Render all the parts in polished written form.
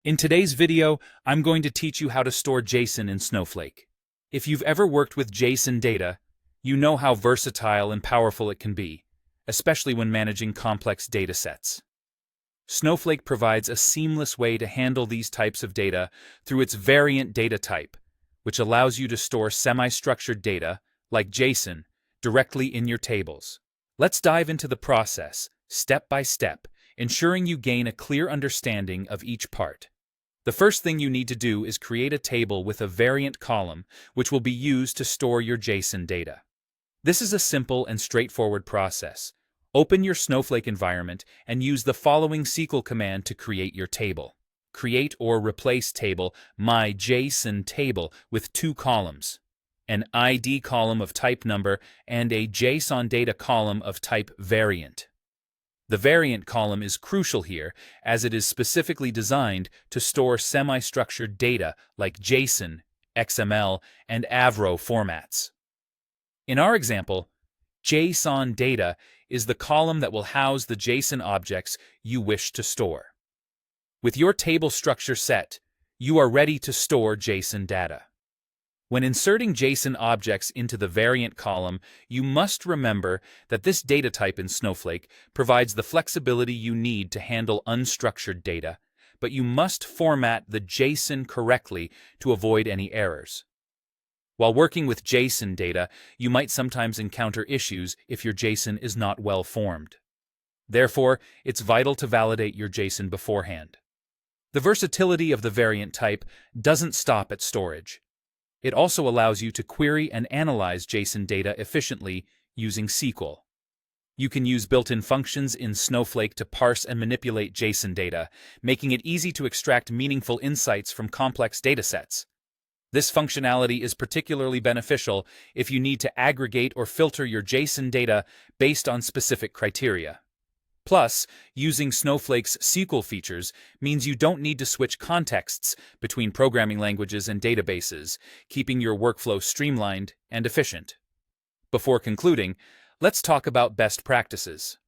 In today's video, I'm going to teach you how to store JSON in Snowflake. If you've ever worked with JSON data, you know how versatile and powerful it can be, especially when managing complex data sets. Snowflake provides a seamless way to handle these types of data through its variant data type, which allows you to store semi-structured data, like JSON, directly in your tables. Let's dive into the process, step by step, ensuring you gain a clear understanding of each part. The first thing you need to do is create a table with a variant column, which will be used to store your JSON data. This is a simple and straightforward process. Open your Snowflake environment and use the following SQL command to create your table. Create or replace table my JSON table with two columns, an ID column of type number and a JSON data column of type variant. The variant column is crucial here as it is specifically designed to store semi-structured data like JSON, XML, and Avro formats. In our example, JSON data is the column that will house the JSON objects you wish to store. With your table structure set, you are ready to store JSON data. When inserting JSON objects into the variant column, you must remember that this data type in Snowflake provides the flexibility you need to handle unstructured data, but you must format the JSON correctly to avoid any errors. While working with JSON data, you might sometimes encounter issues if your JSON is not well formed. Therefore, it's vital to validate your JSON beforehand. The versatility of the variant type doesn't stop at storage. It also allows you to query and analyze JSON data efficiently using SQL. You can use built-in functions in Snowflake to parse and manipulate JSON data, making it easy to extract meaningful insights from complex datasets. This functionality is particularly beneficial if you need to aggregate or filter your JSON data based on specific criteria. Plus, using Snowflake's SQL features means you don't need to switch contexts between programming languages and databases, keeping your workflow streamlined and efficient. Before concluding, let's talk about best practices.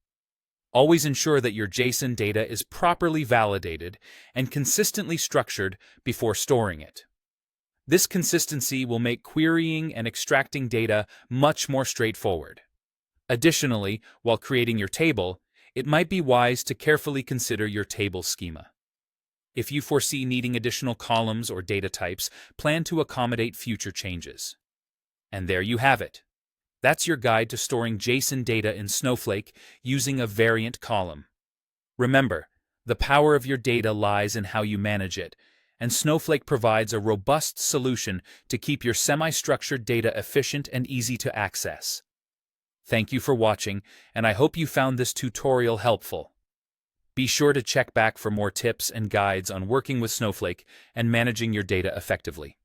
Always ensure that your JSON data is properly validated and consistently structured before storing it. This consistency will make querying and extracting data much more straightforward. Additionally, while creating your table, it might be wise to carefully consider your table schema. If you foresee needing additional columns or data types, plan to accommodate future changes. And there you have it. That's your guide to storing JSON data in Snowflake using a variant column. Remember, the power of your data lies in how you manage it, and Snowflake provides a robust solution to keep your semi-structured data efficient and easy to access. Thank you for watching, and I hope you found this tutorial helpful. Be sure to check back for more tips and guides on working with Snowflake and managing your data effectively.